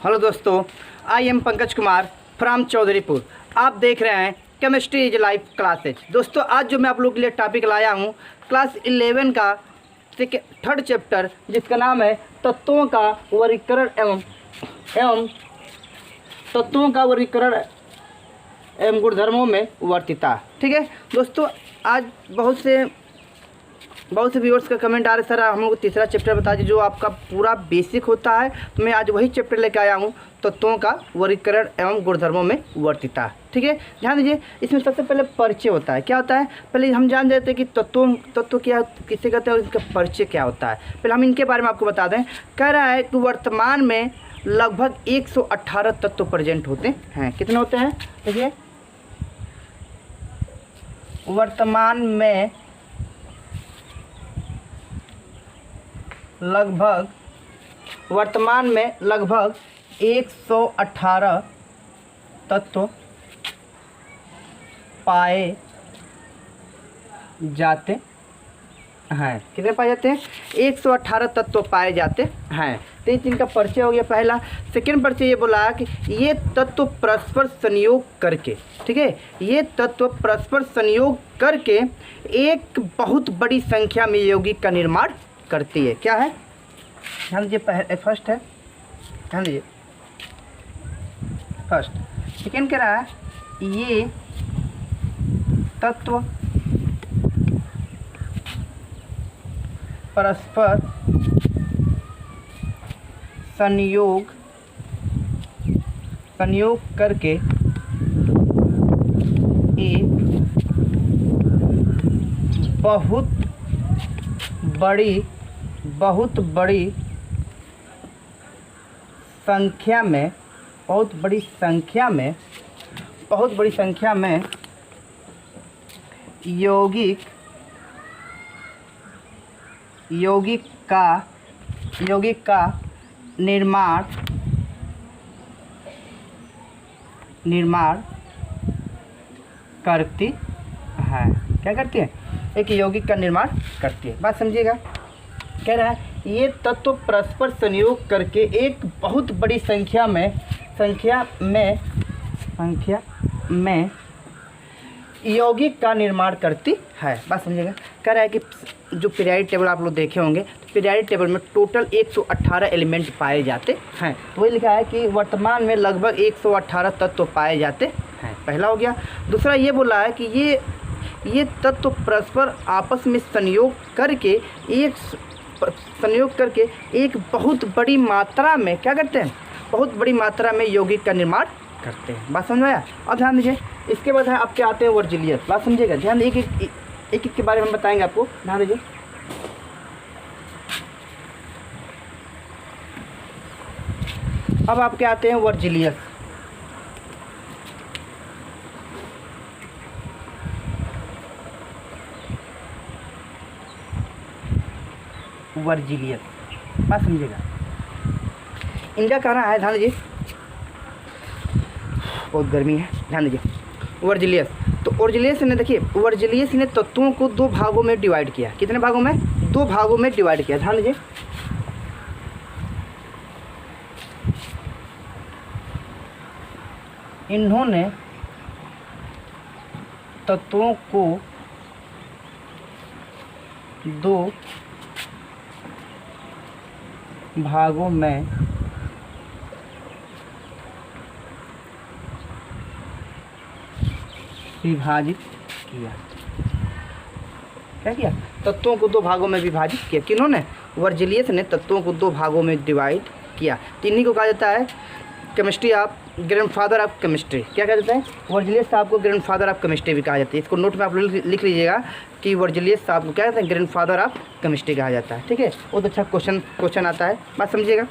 Hello दोस्तों, I am Pankaj Kumar from Chaudharipur. आप देख रहे हैं केमिस्ट्री इज लाइफ क्लासेज। दोस्तों, आज जो मैं आप लोगों के लिए टॉपिक लाया हूँ क्लास 11 का थर्ड चैप्टर, जिसका नाम है तत्वों का वर्गीकरण एवं गुणधर्मों में वर्तिता। ठीक है दोस्तों, आज बहुत से व्यूअर्स का कमेंट आ रहा है, सर हम लोग को तीसरा चैप्टर बता दीजिए जो आपका पूरा बेसिक होता है। तो मैं आज वही चैप्टर लेकर आया हूँ, तत्वों का वर्गीकरण एवं गुणधर्मों में वर्तिता। ठीक है, ध्यान दीजिए। इसमें सबसे पहले परिचय होता है। क्या होता है, पहले हम जान जाते हैं कि तत्व क्या किसे कहते हैं और इसका परिचय क्या होता है। पहले हम इनके बारे में आपको बता दें। कह रहा है कि वर्तमान में लगभग 118 तत्व प्रेजेंट होते हैं। कितने होते हैं? देखिए, वर्तमान में लगभग 118 तत्व पाए जाते हैं। कितने पाए जाते हैं? 118 तत्व पाए जाते हैं। तो इनका परिचय हो गया पहला। सेकेंड परिचय ये बोला कि ये तत्व परस्पर संयोग करके, ठीक है, ये तत्व परस्पर संयोग करके एक बहुत बड़ी संख्या में यौगिक का निर्माण करती है। क्या है? ध्यान दीजिए, फर्स्ट है, ध्यान दीजिए, फर्स्ट। सेकेंड कह रहा है ये तत्व परस्पर संयोग करके एक बहुत बड़ी संख्या में यौगिक का निर्माण करती है। क्या करती है? एक यौगिक का निर्माण करती है। बात समझिएगा। कह रहा है ये तत्व परस्पर संयोग करके एक बहुत बड़ी संख्या में यौगिक का निर्माण करती है। बात समझिएगा। कह रहा है कि जो पीरियोडिक टेबल आप लोग देखे होंगे, तो पीरियोडिक टेबल में टोटल 118 एलिमेंट पाए जाते हैं। तो वही लिखा है कि वर्तमान में लगभग 118 तत्व पाए जाते हैं। पहला हो गया। दूसरा ये बोला है कि ये तत्व परस्पर आपस में संयोग करके एक बहुत बड़ी मात्रा में क्या करते हैं? बहुत बड़ी मात्रा में यौगिक का निर्माण करते हैं। बात समझ में आया? अब ध्यान दीजिए। इसके बाद है आपके आते हैं वर्जिलियस। बात समझिएगा। ध्यान एक के बारे में बताएंगे आपको। ध्यान दीजिए। अब आपके आते हैं वर्जिलियस। बात समझिएगा। इनका कहना है, ध्यान दीजिए, बहुत गर्मी है, ध्यान दीजिए। वर्जिलियस, तो वर्जिलियस ने, देखिए, वर्जिलियस ने तत्वों को 2 भागों में डिवाइड किया। कितने भागों में? 2 भागों में डिवाइड किया। ध्यान दीजिए। इन्होंने तत्वों को 2 भागों में विभाजित किया। क्या किया? तत्वों को 2 भागों में विभाजित किया। किन्होंने? वर्जिलियस ने तत्वों को 2 भागों में डिवाइड किया। तो इन्हीं को कहा जाता है chemistry of grandfather of chemistry. क्या कहा जाता है? वर्जिलियस साहब को ग्रैंडफादर ऑफ केमिस्ट्री भी कहा जाता है। इसको नोट में आप लोग लिख लीजिएगा कि वर्जिलियस साहब को क्या कहते हैं? ग्रैंडफादर ऑफ केमिस्ट्री कहा जाता है। ठीक है, बहुत अच्छा क्वेश्चन आता है। बात समझिएगा।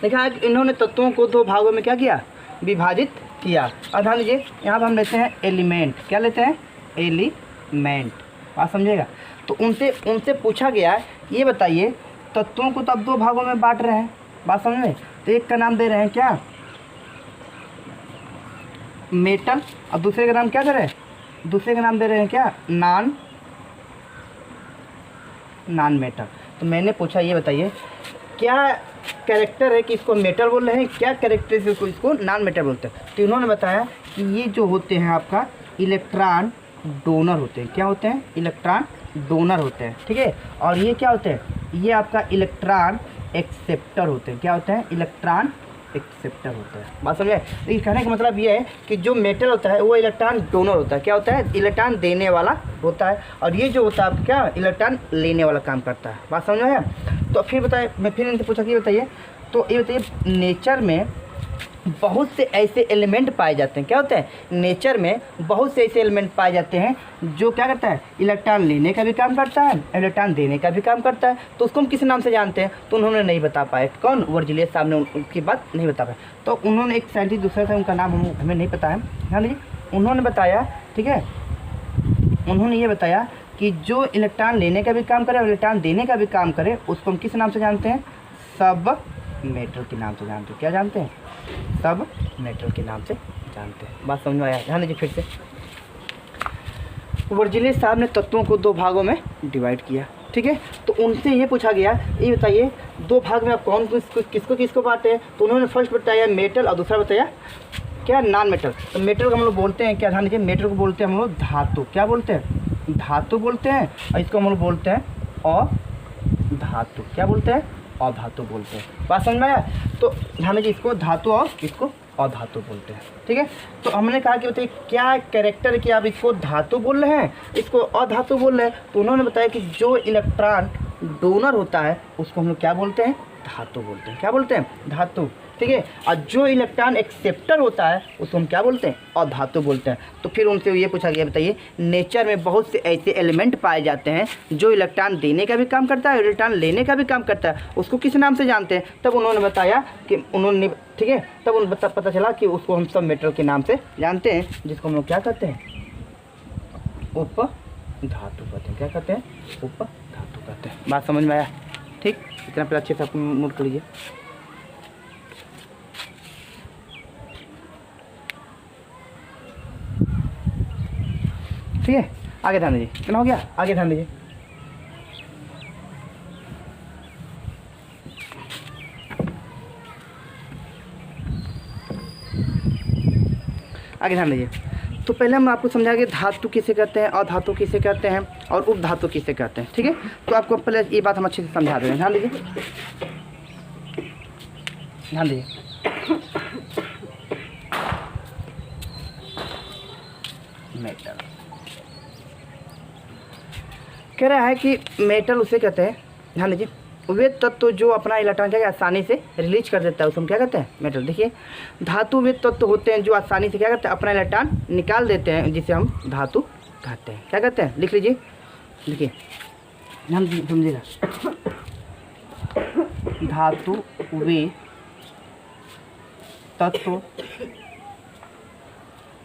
देखा, इन्होंने तत्वों को 2 भागों में क्या किया? विभाजित किया। अब ध्यान दीजिए, यहाँ पर हम लेते हैं एलिमेंट। क्या लेते हैं? एलिमेंट। बात समझिएगा। तो उनसे पूछा गया, ये बताइए, तत्वों को तो अब 2 भागों में बांट रहे हैं। बात समझ में? तो एक का नाम दे रहे हैं क्या? मेटल। और दूसरे का नाम क्या दे रहे हैं? दूसरे का नाम दे रहे हैं क्या? Non metal. तो मैंने पूछा, ये बताइए, क्या कैरेक्टर है कि इसको मेटल बोल रहे हैं, क्या कैरेक्टर इसको नॉन मेटल बोलते हैं। तो इन्होंने बताया कि ये जो होते हैं आपका इलेक्ट्रॉन डोनर होते हैं। क्या होते हैं? इलेक्ट्रॉन डोनर होते हैं, ठीक है। और ये क्या होते हैं? ये आपका इलेक्ट्रॉन एक्सेप्टर होते हैं। क्या होते हैं? इलेक्ट्रॉन एक्सेप्टर होता है। बात समझे? तो ये कहने का मतलब ये है कि जो मेटल होता है वो इलेक्ट्रॉन डोनर होता है। क्या होता है? इलेक्ट्रॉन देने वाला होता है। और ये जो होता है आपका क्या? इलेक्ट्रॉन लेने वाला काम करता है। बात समझ आया? तो फिर बताइए, मैं फिर इनसे पूछा कि ये बताइए, तो ये बताइए नेचर में बहुत से ऐसे एलिमेंट पाए जाते हैं। क्या होते हैं? नेचर में बहुत से ऐसे एलिमेंट पाए जाते हैं जो क्या करता है? इलेक्ट्रॉन लेने का भी काम करता है, इलेक्ट्रॉन देने का भी काम करता है। तो उसको हम किस नाम से जानते हैं? तो उन्होंने नहीं बता पाए। कौन? वर्जिलियस साहब ने उनकी बात नहीं बता पाए। तो उन्होंने एक साइंटिस्ट दूसरा था, उनका नाम हमें नहीं पता है, हाँ जी। उन्होंने बताया, ठीक है, उन्होंने ये बताया कि जो इलेक्ट्रॉन लेने का भी काम करे और इलेक्ट्रॉन देने का भी काम करे उसको हम किस नाम से जानते हैं? सब मेटल के नाम से जानते हैं। क्या जानते हैं? सब मेटल के नाम से जानते हैं। बात समझ में आया? ध्यान दीजिए फिर से। वर्जिलियस साहब ने तत्वों को दो भागों में डिवाइड किया, ठीक है। तो उनसे ये पूछा गया, ये बताइए दो भाग में आप कौन किसको बांटे हैं? तो उन्होंने फर्स्ट बताया मेटल और दूसरा बताया क्या? Non metal. तो मेटल को हम लोग बोलते हैं क्या? ध्यान दीजिए, मेटल को बोलते हैं हम लोग धातु। क्या बोलते हैं? धातु बोलते हैं। और इसको हम लोग बोलते हैं अधातु। क्या बोलते हैं? अधातु बोलते हैं। बात समझ में आया? तो ध्यान दीजिए, इसको धातु और इसको अधातु बोलते हैं, ठीक है। तो हमने कहा कि बताइए क्या कैरेक्टर है कि आप इसको धातु बोल रहे हैं, इसको अधातु बोल रहे हैं। तो उन्होंने बताया कि जो इलेक्ट्रॉन डोनर होता है उसको हम लोग क्या बोलते हैं? धातु बोलते हैं। क्या बोलते हैं? धातु, ठीक है। और जो इलेक्ट्रॉन एक्सेप्टर होता है उसको हम क्या बोलते हैं? अधातु बोलते हैं। तो फिर उनसे ये पूछा गया, बताइए नेचर में बहुत से ऐसे एलिमेंट पाए जाते हैं जो इलेक्ट्रॉन देने का भी काम करता है और इलेक्ट्रॉन लेने का भी काम करता है, उसको किस नाम से जानते हैं? तब उन्होंने बताया कि उन्होंने, ठीक है, तब उन पता चला कि उसको हम सब मेटल के नाम से जानते हैं, जिसको हम लोग क्या कहते हैं? उपधातु कहते हैं। क्या कहते हैं? उपधातु कहते हैं। बात समझ में आया? ठीक, इतना पहले अच्छे से आप नोट कर लीजिए। ठीक है, आगे ध्यान दीजिए। कितना हो गया? आगे ध्यान दीजिए। आगे ध्यान दीजिए। तो पहले हम आपको समझा कि धातु किसे कहते हैं, अधातु किसे कहते हैं और उपधातु किसे कहते हैं, ठीक है। तो आपको पहले ये बात हम अच्छे से समझा दे रहे हैं। ध्यान दीजिए, ध्यान दीजिए। मेटल कह रहा है कि मेटल उसे कहते हैं, ध्यान दीजिए, वे तत्व जो अपना इलेक्ट्रॉन क्या आसानी से रिलीज कर देता है उसको हम क्या कहते हैं? मेटल। देखिए धातु वे तत्व होते हैं जो आसानी से क्या करते हैं? अपना इलेक्ट्रॉन निकाल देते हैं, जिसे हम धातु कहते हैं। क्या कहते हैं? लिख लीजिए, लिखिए, ध्यान समझिएगा। धातु वे तत्व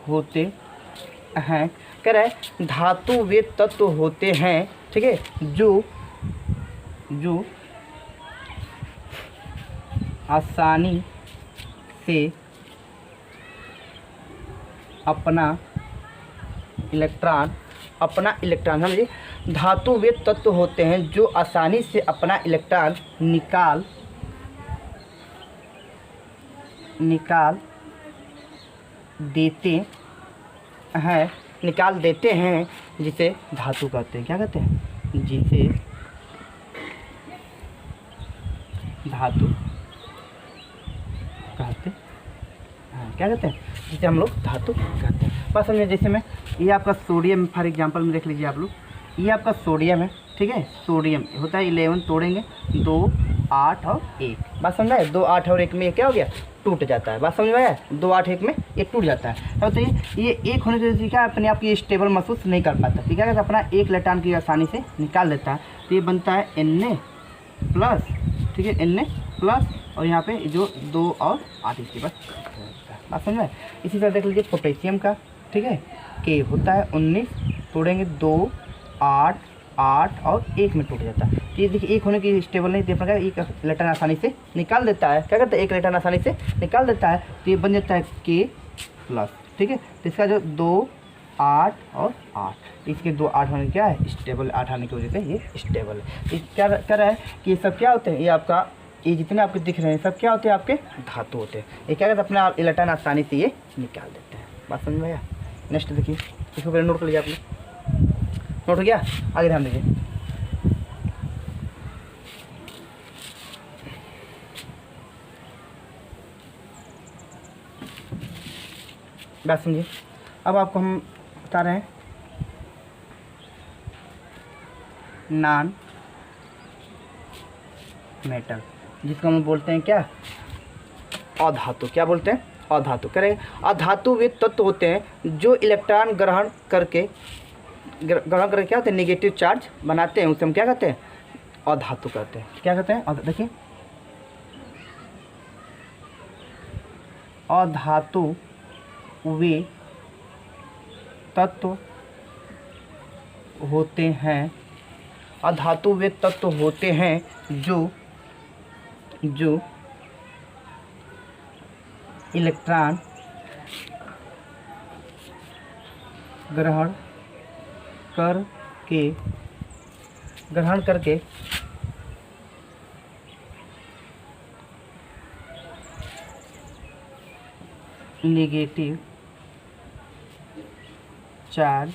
होते हैं, कह रहा है धातु वे तत्व होते हैं, ठीक है, जो आसानी से अपना इलेक्ट्रॉन समझिए, धातु वे तत्व होते हैं जो आसानी से अपना इलेक्ट्रॉन निकाल देते हैं, जिसे धातु कहते हैं। क्या कहते हैं? जिसे धातु कहते हैं। क्या कहते हैं? जिसे हम लोग धातु कहते हैं। बस समझिए, जैसे में ये आपका सोडियम फॉर एग्जांपल में देख लीजिए आप लोग, ये आपका सोडियम है, ठीक है। सोडियम होता है 11, तोड़ेंगे 2, 8 और 1। बात समझ आए? 2, 8 और 1 में ये क्या हो गया? टूट जाता है। बात समझ में आया? 2, 8, 1 में ये टूट जाता है। तो ये एक होने से क्या अपने आप की स्टेबल महसूस नहीं कर पाता, ठीक है। अपना एक इलेक्ट्रॉन की आसानी से निकाल लेता है। तो ये बनता है Na+, ठीक है, Na+, और यहाँ पे जो 2 और 8 इसके पास। बात समझ में? इसी तरह देख लीजिए पोटेशियम का, ठीक है, के होता है 19, तोड़ेंगे 2, 8, 8 और 1 में टूट जाता है। तो ये देखिए एक होने की स्टेबल नहीं दे पाएगा, एक इलेक्ट्रॉन आसानी से निकाल देता है। क्या करता है? एक इलेक्ट्रॉन आसानी से निकाल देता है। तो ये बन जाता है K+, ठीक है। तो इसका जो 2, 8 और 8, इसके 2, 8 होने क्या है? स्टेबल, 8 आने की वजह से ये स्टेबल है। इस क्या कर रहा है कि ये सब क्या होते हैं? ये आपका ये जितने आपके दिख रहे हैं सब क्या होते हैं, आपके धातु होते हैं। ये क्या करते हैं, अपना इलेक्ट्रॉन आसानी से ये निकाल देते हैं। बात समझ में आया। नेक्स्ट देखिए, इसको पहले नोट कर लीजिए आपने, नोट हो गया। आगे ध्यान दीजिए, बात समझिए। अब आपको हम बता रहे हैं नॉन मेटल, जिसको हम बोलते हैं क्या, अधातु। क्या बोलते हैं, अधातु। कह रहे हैं अधातु वे तत्व होते हैं जो इलेक्ट्रॉन ग्रहण करके क्या होते हैं, नेगेटिव चार्ज बनाते हैं, उसे हम क्या कहते हैं, अधातु कहते हैं। क्या कहते हैं, देखिए अधातु वे तत्व होते हैं, अधातु वे तत्व होते हैं जो इलेक्ट्रॉन ग्रहण करके नेगेटिव चार्ज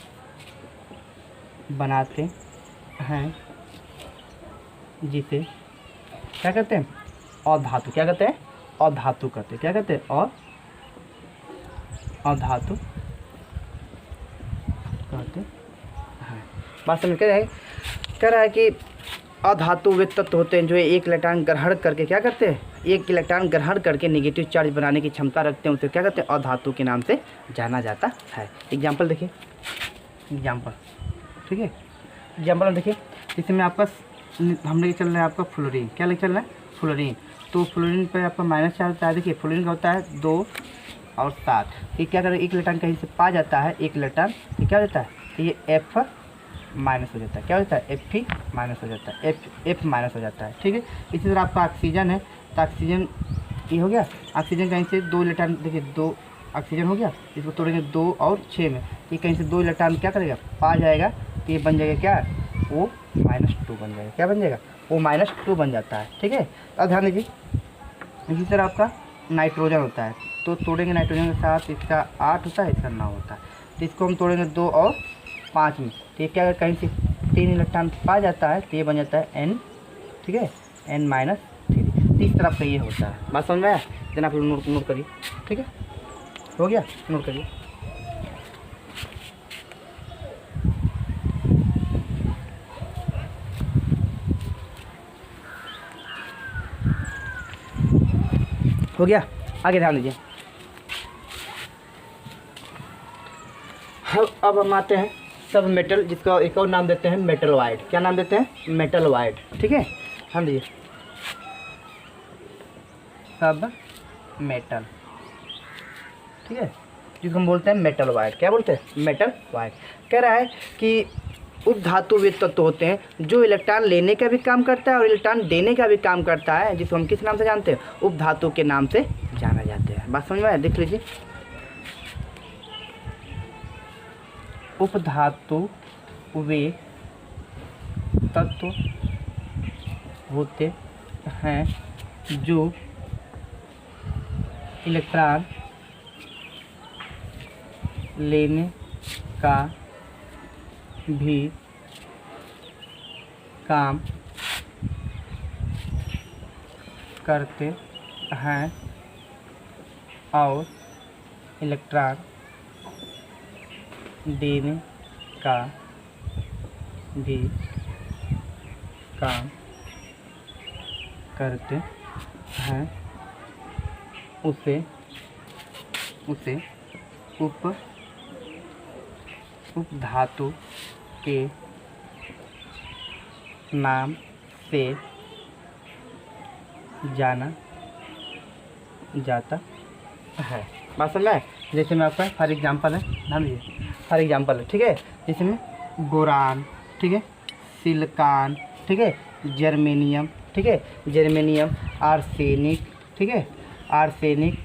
बनाते हैं, जिसे क्या कहते हैं, अधातु। क्या कहते हैं, अधातु कहते हैं। क्या कहते हैं, अधातु कहते हैं। बात समझ कह रहा है कि अधातु वे तत्व होते हैं जो एक इलेक्ट्रॉन ग्रहण करके क्या करते हैं, एक इलेक्ट्रॉन ग्रहण करके नेगेटिव चार्ज बनाने की क्षमता रखते हैं, उसे क्या कहते हैं, अधातु के नाम से जाना जाता है। एग्जाम्पल देखिए, एग्जाम्पल, ठीक है। एग्जाम्पल में देखिए, इसमें आपका हम लेके चल रहे हैं आपका फ्लोरीन। क्या लेके चल रहा है, फ्लोरीन। तो फ्लोरीन पर आपका माइनस चार्ज होता है। देखिए फ्लोरीन का होता है 2 और 7। ये क्या करें, एक इलेक्ट्रॉन कहीं से पा जाता है, एक इलेक्ट्रॉन ये क्या होता है, ये F माइनस हो जाता है। क्या होता है, F माइनस हो जाता है, F माइनस हो जाता है, ठीक है। इसी तरह आपका ऑक्सीजन है, तो ऑक्सीजन ये हो गया, ऑक्सीजन कहीं से 2 इलेक्ट्रॉन, देखिए 2 ऑक्सीजन हो गया, इसको तोड़ेंगे 2 और 6 में, ये कहीं से 2 इलेक्ट्रॉन क्या करेगा, पा जाएगा, तो ये बन जाएगा क्या, O-2 बन जाएगा। क्या बन जाएगा, O-2 बन जाता है, ठीक है। अब ध्यान दीजिए, इसी तरह आपका नाइट्रोजन होता है, तो तोड़ेंगे नाइट्रोजन के साथ, इसका 8 होता है, इसका 9 होता है, तो इसको हम तोड़ेंगे 2 और 5 में, तो ये क्या अगर कहीं से 3 इलेक्ट्रॉन पा जाता है, तो ये बन जाता है N, ठीक है, N-3। तो इस तरह का ये होता है। बात समझ में आया, देना आप लोग नोट करिए, ठीक है, हो गया, नोट करिए। हो गया, आगे ध्यान दीजिए। अब हम आते हैं सब मेटल, जिसका एक और नाम देते हैं मेटल वाइड। क्या नाम देते हैं, मेटल वाइड, ठीक है। ध्यान दीजिए, सब मेटल, ठीक है, जिसको हम बोलते हैं मेटल वाइड। क्या बोलते हैं, मेटल वाइड। कह रहा है कि उपधातु वे तत्व होते हैं जो इलेक्ट्रॉन लेने का भी काम करता है और इलेक्ट्रॉन देने का भी काम करता है, जिसको हम किस नाम से जानते हैं, उपधातु के नाम से जाना जाते हैं। बात समझ में आया, देख लीजिए, उपधातु वे तत्व होते हैं जो इलेक्ट्रॉन लेने का भी काम करते हैं और इलेक्ट्रॉन देने का भी काम करते हैं, उसे उपधातु के नाम से जाना जाता है। बात समझ में आए? जैसे मैं आपका फॉर एग्जांपल है, ध्यान दीजिए, फॉर एग्जांपल है, ठीक है, जिसमें बोरान, ठीक है, सिलिकॉन, ठीक है, जर्मेनियम, ठीक है, जर्मेनियम, आर्सेनिक, ठीक है, आर्सेनिक,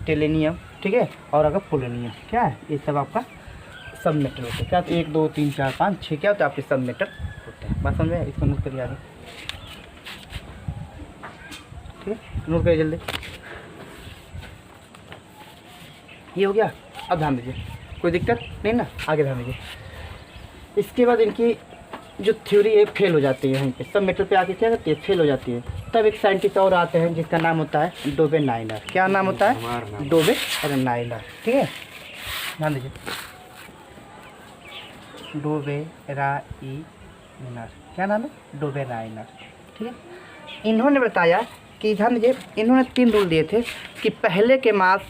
टेलेनियम, ठीक है, और अगर पोलोनियम, क्या है, ये सब आपका सब मेटल होते हैं। क्या, 1 2 3 4 5 6 क्या होता है, आपके सब मेटल होते हैं। बात समझ में, इसको नोट करिए आगे। ठीक है, नोट करिए जल्दी। ये हो गया। अब ध्यान दीजिए, कोई दिक्कत नहीं ना, आगे ध्यान दीजिए। इसके बाद इनकी जो थ्योरी है फेल हो जाती है, यहीं पे सब मेटल पे आके क्या करती है, फेल हो जाती है। तब एक साइंटिस्ट और आते हैं जिसका नाम होता है डोबेनाइनर। क्या नाम होता है? डोबेनाइनर। ठीक है, ध्यान दीजिए, डोबेनाइनर, क्या नाम है? डोबेनाइनर। ठीक है, इन्होंने बताया कि ध्यान दीजिए, इन्होंने 3 रूल दिए थे कि पहले के मास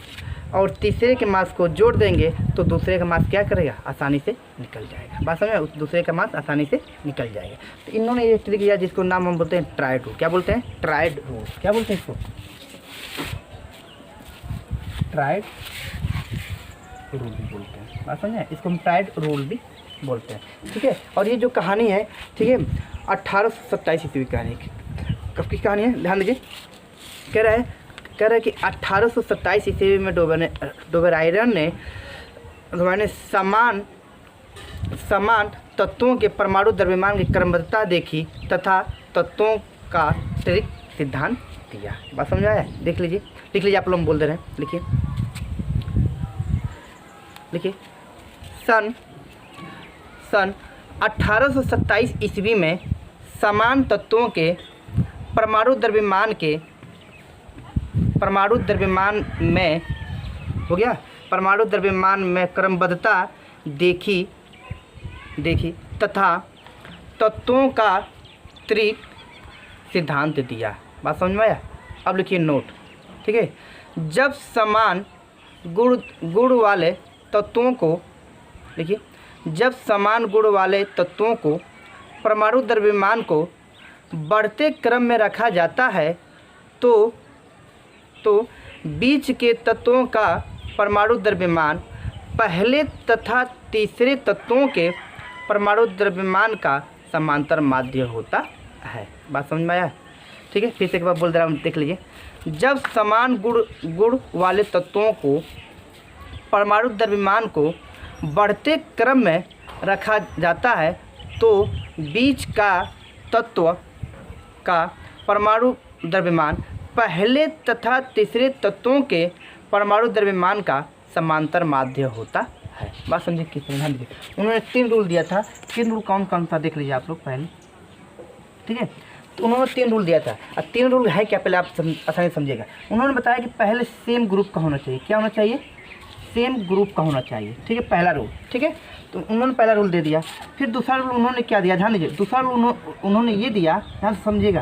और तीसरे के मास को जोड़ देंगे तो दूसरे का मास क्या करेगा, आसानी से निकल जाएगा। बात समझ में? उस दूसरे का मास आसानी से निकल जाएगा। तो इन्होंने ये ट्रिक किया जिसको नाम हम बोलते हैं ट्रायड रूल। क्या बोलते हैं? Triad rule. क्या बोलते हैं इसको? ट्रायड रूल भी बोलते हैं। बात समझे? इसको हम ट्रायड रूल भी बोलते हैं। ठीक है, और ये जो कहानी है, ठीक है, 1827 ईस्वी की कहानी। कब की कहानी है? ध्यान दीजिए, कह रहा है कि 1827 ईस्वी में डोबेनाइनर ने समान तत्वों के परमाणु द्रव्यमान की क्रमबद्धता देखी तथा तत्वों का त्रिक सिद्धांत दिया। बात समझ आया? देख लीजिए, लिख लीजिए, आप लोग बोल दे रहे हैं, लिखिए लिखिए। सन 1827 ईस्वी में समान तत्वों के परमाणु द्रव्यमान में हो गया, परमाणु द्रव्यमान में क्रमबद्धता देखी तथा तत्वों का त्रिक सिद्धांत दिया। बात समझ में आया? अब लिखिए नोट। ठीक है, जब समान गुण वाले तत्वों को, देखिए, जब समान गुण वाले तत्वों को परमाणु द्रव्यमान को बढ़ते क्रम में रखा जाता है तो बीच के तत्वों का परमाणु द्रव्यमान पहले तथा तीसरे तत्वों के परमाणु द्रव्यमान का समांतर माध्य होता है। बात समझ में आया? ठीक है, फिर से एक बार बोल दे रहा हूँ, देख लीजिए। जब समान गुण वाले तत्वों को परमाणु द्रव्यमान को बढ़ते क्रम में रखा जाता है तो बीच का तत्व का परमाणु द्रव्यमान पहले तथा तीसरे तत्वों के परमाणु द्रव्यमान का समांतर माध्य होता है। बात समझिए किस तरह? ध्यान दीजिए, उन्होंने 3 रूल दिया था। 3 रूल कौन कौन सा देख लीजिए आप लोग पहले। ठीक है, तो उन्होंने 3 रूल दिया था। अब 3 रूल है क्या, पहले आप आसानी समझिएगा। उन्होंने बताया कि पहले सेम ग्रुप का होना चाहिए। क्या होना चाहिए? सेम ग्रुप का होना चाहिए। ठीक है, पहला रूल। ठीक है, तो उन्होंने पहला रूल दे दिया। फिर दूसरा रूल उन्होंने क्या दिया, ध्यान दीजिए। दूसरा रूल उन्होंने ये दिया, ध्यान समझिएगा,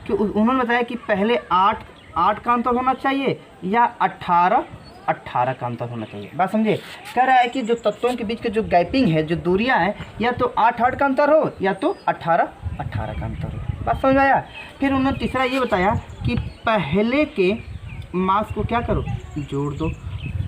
कि उन्होंने बताया कि पहले 8 का अंतर होना चाहिए या 18 का अंतर होना चाहिए। बात समझिए, कह रहा है कि जो तत्वों के बीच के जो गैपिंग है, जो दूरियां हैं, या तो 8 का अंतर हो या तो 18 का अंतर हो। बात समझ आया? फिर उन्होंने तीसरा ये बताया कि पहले के मास को क्या करो, जोड़ दो,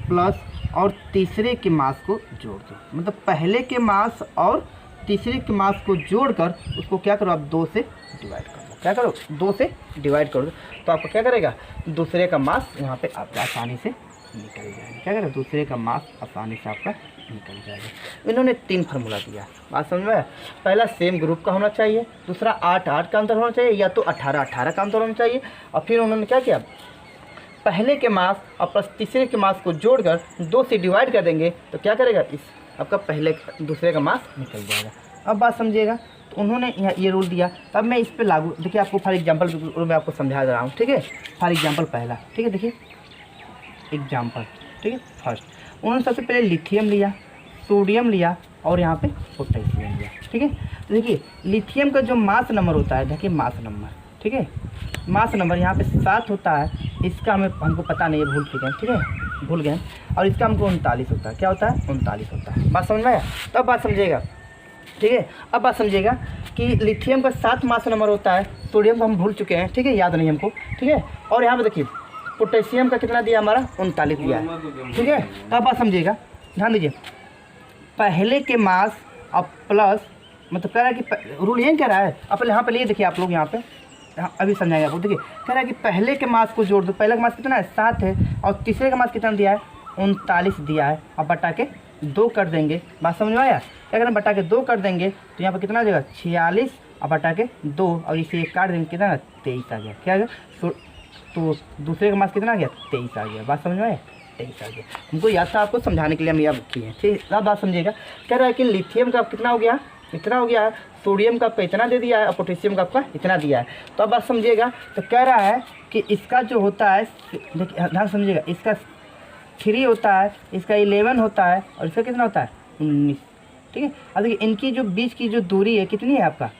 प्लस और तीसरे के मास को जोड़ दो। मतलब पहले के मास और तीसरे के मास को जोड़कर उसको क्या करो, आप 2 से डिवाइड कर दो। क्या करो? 2 से डिवाइड कर दो, तो आपको क्या करेगा, दूसरे का मास यहाँ पे आपका आसानी से निकल जाएगा। क्या करेगा? दूसरे का मास आसानी से आपका निकल जाएगा। इन्होंने 3 फार्मूला दिया। बात समझ में? पहला सेम ग्रुप का होना चाहिए, दूसरा 8 का अंतर होना चाहिए या तो 18 का अंतर होना चाहिए, और फिर उन्होंने क्या किया, पहले के मास और प्लस तीसरे के मास को जोड़कर 2 से डिवाइड कर देंगे तो क्या करेगा, इस आपका दूसरे का मास निकल जाएगा। अब बात समझिएगा, तो उन्होंने यहाँ ये रूल दिया। तब मैं इस पे लागू, देखिए आपको फॉर एग्जांपल मैं आपको समझा रहा हूँ। ठीक है, फॉर एग्जांपल पहला, ठीक है, देखिए एग्जांपल। ठीक है, फर्स्ट उन्होंने सबसे पहले लिथियम लिया, सोडियम लिया और यहाँ पे पोटेशियम लिया। ठीक है, तो देखिए लिथियम का जो मास नंबर होता है, देखिए मास नंबर, ठीक है, मास नंबर यहाँ पे 7 होता है। इसका हमको पता नहीं है, भूल चुके हैं। ठीक है, भूल गए। और इसका हमको 39 होता है। क्या होता है? 39 होता है। बात समझ में आया? तब बात समझिएगा। ठीक है, अब बात समझिएगा कि लिथियम का 7 मास नंबर होता है, सोडियम को हम भूल चुके हैं। ठीक है, याद नहीं हमको। ठीक है, और यहाँ पे देखिए पोटेशियम का कितना दिया, हमारा 39 दिया है। ठीक है, अब बात समझिएगा, ध्यान दीजिए। पहले के मास और प्लस, मतलब कह रहा है कि रूल यही कह रहा है। अब पहले यहाँ पे लिए देखिए आप लोग, यहाँ पे अभी समझाएगा आपको। देखिए कह रहा है कि पहले के मास को जोड़ दो। पहले का मास कितना है? 7 है, और तीसरे का मास कितना दिया है? 39 दिया है। अब बटा के 2 कर देंगे। बात समझ में आया? क्या करें, बटा के 2 कर देंगे तो यहाँ पर कितना आ जाएगा, 46, और बटा के 2, और इसे 1 काट देंगे, कितना 23 आ गया। क्या आ गया? तो दूसरे का मास कितना आ गया 23 आ गया। बात समझ में आए, 23 आ गया। हमको याद था आपको समझाने के लिए हम याद किए हैं, ठीक है। बात समझिएगा, कह रहा है कि लिथियम का कितना हो गया, इतना हो गया है, सोडियम का आपका इतना दे दिया है और पोटेशियम का आपका इतना दिया है। तो अब बात समझिएगा, तो कह रहा है कि इसका जो होता है, देखिए ध्यान समझिएगा, इसका 3 होता है, इसका 11 होता है और इसका कितना होता है 19, ठीक है। अब देखिए इनकी जो बीच की जो दूरी है कितनी है आपका,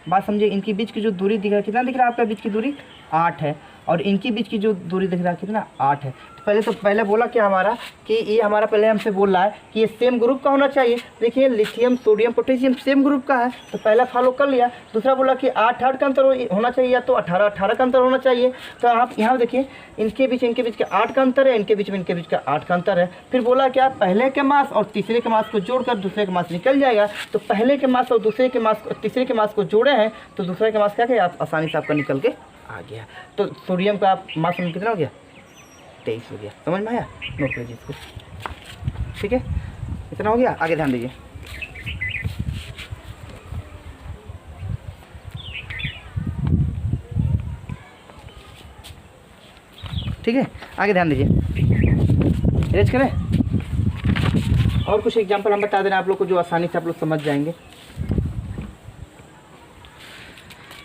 बात समझिए, इनकी बीच की जो दूरी दिख रहा है कितना दिख रहा है आपका, बीच की दूरी 8 है और इनकी बीच की जो दूरी दिख रहा है कितना 8 है। तो पहले बोला क्या हमारा कि ये हमारा पहले हमसे बोल रहा है कि ये सेम ग्रुप का होना चाहिए। देखिए lithium sodium potassium same group का है, तो पहला फॉलो कर लिया। दूसरा बोला कि 8 का अंतर होना चाहिए या तो 18 का अंतर होना चाहिए। तो आप यहाँ देखिए इनके बीच का 8 का अंतर है, इनके बीच का 8 का अंतर है। फिर बोला क्या, पहले के मास और तीसरे के मास को जोड़कर दूसरे के मास निकल जाएगा। तो पहले के मास और दूसरे के मास तीसरे के मास को जोड़े हैं तो दूसरे के मास क्या क्या आसानी से आपका निकल के आ गया। तो सोडियम का मास में कितना हो गया 23 हो गया। समझ में आया, नोट कीजिए इसको, ठीक है। इतना हो गया, आगे ध्यान दीजिए। ठीक है, आगे ध्यान दीजिए, इरेज करें। और कुछ एग्जांपल हम बता दे रहे हैं आप लोग को जो आसानी से आप लोग समझ जाएंगे।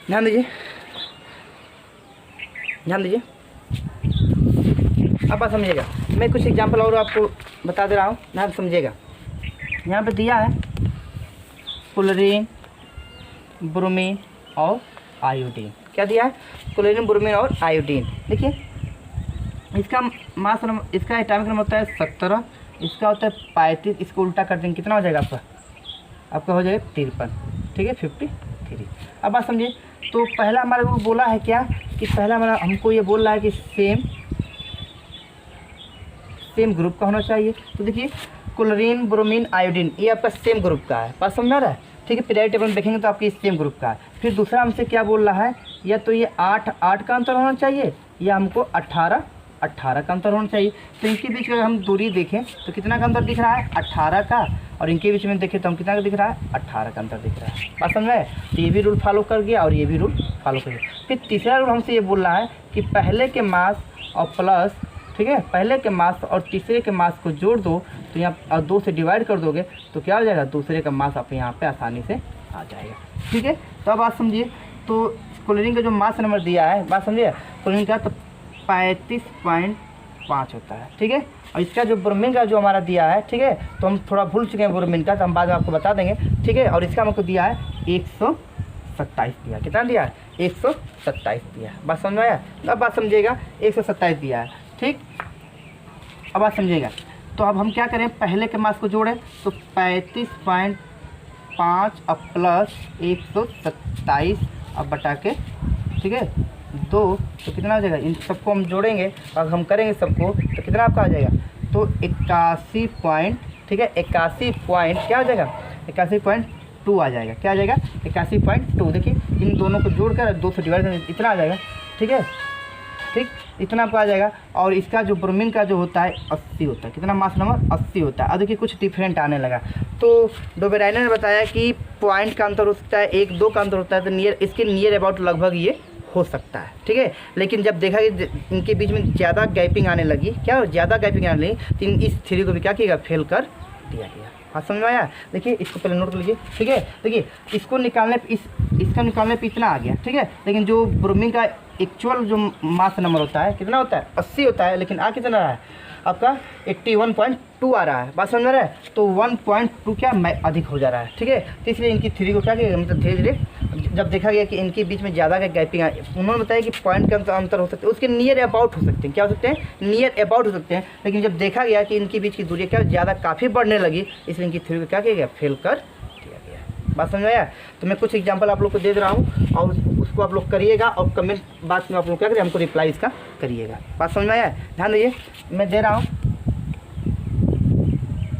ध्यान दीजिए, ध्यान दीजिए, अब बात समझिएगा। मैं कुछ एग्जांपल और आपको बता दे रहा हूँ, ध्यान समझिएगा। यहाँ पे दिया है क्लोरीन, ब्रोमीन और आयोडीन। क्या दिया है, क्लोरीन, ब्रोमीन और आयोडीन। देखिए इसका मास नंबर, इसका एटॉमिक नंबर होता है 17, इसका होता है 35। इसको उल्टा कर देंगे कितना हो जाएगा आपका हो जाएगा 53, ठीक है 53। अब बात समझिए, तो पहला हमारे को बोला है क्या कि पहला हमारा हमको ये बोल रहा है कि सेम ग्रुप का होना चाहिए। तो देखिए क्लोरीन, ब्रोमीन, आयोडीन ये आपका सेम ग्रुप का है। बात समझ आ रहा है, ठीक है। पीरियोडिक टेबल में देखेंगे तो आपकी सेम ग्रुप का है। फिर दूसरा हमसे क्या बोल रहा है, या तो ये 8 का अंतर होना चाहिए या हमको 18 का अंतर होना चाहिए। तो इनके बीच का हम दूरी देखें तो कितना का अंतर दिख रहा है 18 का, और इनके बीच में देखें तो हम कितना का दिख रहा है 18 का अंतर दिख रहा है। बात समझ में, तो ये भी रूल फॉलो कर गया और ये भी रूल फॉलो कर गया। फिर तीसरा रूल हमसे ये बोल रहा है कि पहले के मास और प्लस, ठीक है, पहले के मास और तीसरे के मास को जोड़ दो तो यहाँ 2 से डिवाइड कर दोगे तो क्या हो जाएगा, दूसरे का मास आप यहाँ पे आसानी से आ जाएगा, ठीक है। तो अब बात समझिए, तो क्लोरीन का जो मास नंबर दिया है, बात समझिए, क्लोरीन का तो 35.5 होता है, ठीक है। और इसका जो ब्रोमीन का जो हमारा दिया है, ठीक है, तो हम थोड़ा भूल चुके हैं ब्रोमीन का, तो हम बाद में आपको बता देंगे, ठीक है। और इसका हमको दिया है 127 दिया, कितना दिया है 127 दिया है। बात समझ में आया, अब बात समझिएगा 127 दिया है, ठीक। अब बात समझिएगा, तो अब हम क्या करें, पहले के मास को जोड़ें तो 35.5 अब प्लस 127 अब बटा के, ठीक है 2, तो कितना हो जाएगा, इन सबको हम जोड़ेंगे और हम करेंगे सबको तो कितना आपका आ जाएगा, तो 81 पॉइंट, ठीक है 81 पॉइंट क्या हो जाएगा 81.2 आ जाएगा। क्या आ जाएगा 81.2। देखिए इन दोनों को जोड़कर 2 से डिवाइड करके इतना आ जाएगा, ठीक है, ठीक इतना आपका आ जाएगा। और इसका जो ब्रोमीन का जो होता है 80 होता है, कितना मास नंबर 80 होता है। अब देखिए कुछ डिफरेंट आने लगा, तो डोबेराइनर ने बताया कि पॉइंट का अंतर हो सकता है, 1-2 का अंतर होता है, तो इसके नियर अबाउट लगभग ये हो सकता है, ठीक है। लेकिन जब देखा कि इनके बीच में ज़्यादा गैपिंग आने लगी, क्या ज़्यादा गैपिंग आने लगी, तो इस थ्योरी को भी क्या किया, फेल कर दिया गया। हाँ समझ में आया। देखिए इसको पहले नोट कर लीजिए, ठीक है। देखिए इसको निकालने पे इसका निकालने पे इतना आ गया, ठीक है। लेकिन जो ब्रोमीन का एक्चुअल जो मास नंबर होता है कितना होता है 80 होता है, लेकिन आ कितना रहा है आपका 81.2 आ रहा है। बात समझ रहा है, तो 1.2 क्या अधिक हो जा रहा है, ठीक है। तो इसलिए इनकी थ्योरी को क्या किया, मतलब धीरे धीरे जब देखा गया कि इनके बीच में ज़्यादा का गैपिंग है, उन्होंने बताया कि पॉइंट का अंतर हो सकते हैं, उसके नियर अबाउट हो सकते हैं, क्या हो सकते हैं नियर अबाउट हो सकते हैं। लेकिन जब देखा गया कि इनके बीच की दूरी क्या ज़्यादा काफ़ी बढ़ने लगी, इसलिए इनकी थ्योरी को क्या किया गया, फेल कर दिया गया। बात समझ आया। तो मैं कुछ एग्जांपल आप लोग को दे रहा हूँ और उसको आप लोग करिएगा और कमेंट बाद में आप लोग क्या करिए, हमको रिप्लाई इसका करिएगा। बात समझ में आया, ध्यान दीजिए। मैं दे रहा हूँ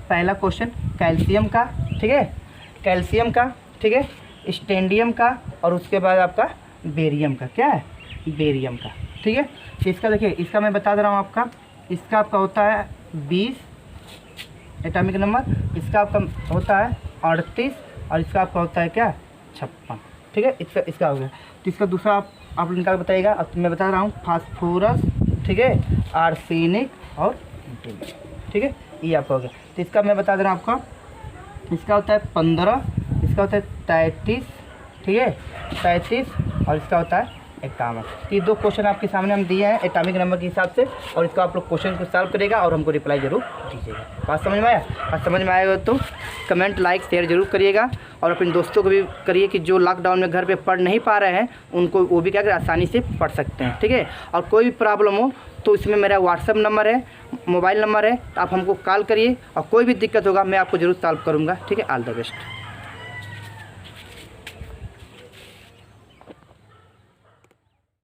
पहला क्वेश्चन कैल्शियम का, ठीक है, कैल्शियम का, ठीक है, स्टेंडियम का, और उसके बाद आपका बेरियम का, क्या है बेरियम का, ठीक है। तो इसका देखिए, इसका मैं बता दे रहा हूँ आपका, इसका आपका होता है 20 एटॉमिक नंबर, इसका आपका होता है 38 और इसका आपका होता है क्या 56, ठीक है। इसका हो गया। तो इसका दूसरा आप निकाल बताइएगा। अब मैं बता रहा हूँ फास्फोरस, ठीक है, आर्सेनिक और एंटीमनी, ठीक है, ये आपका हो गया। तो इसका मैं बता दे रहा हूँ आपका, इसका होता है 15, इसका होता है 33, ठीक है, 33, और इसका होता है 51। तो ये 2 क्वेश्चन आपके सामने हम दिए हैं एटॉमिक नंबर के हिसाब से, और इसका आप लोग क्वेश्चन को सॉल्व करिएगा और हमको रिप्लाई जरूर दीजिएगा। बात समझ में आया? और समझ में आएगा तो कमेंट, लाइक, शेयर जरूर करिएगा, और अपने दोस्तों को भी करिए कि जो लॉकडाउन में घर पे पढ़ नहीं पा रहे हैं उनको वो भी क्या करें, आसानी से पढ़ सकते हैं, ठीक है। और कोई भी प्रॉब्लम हो तो इसमें मेरा व्हाट्सएप नंबर है, मोबाइल नंबर है, तो आप हमको कॉल करिए, और कोई भी दिक्कत होगा मैं आपको ज़रूर सॉल्व करूँगा, ठीक है। All the best.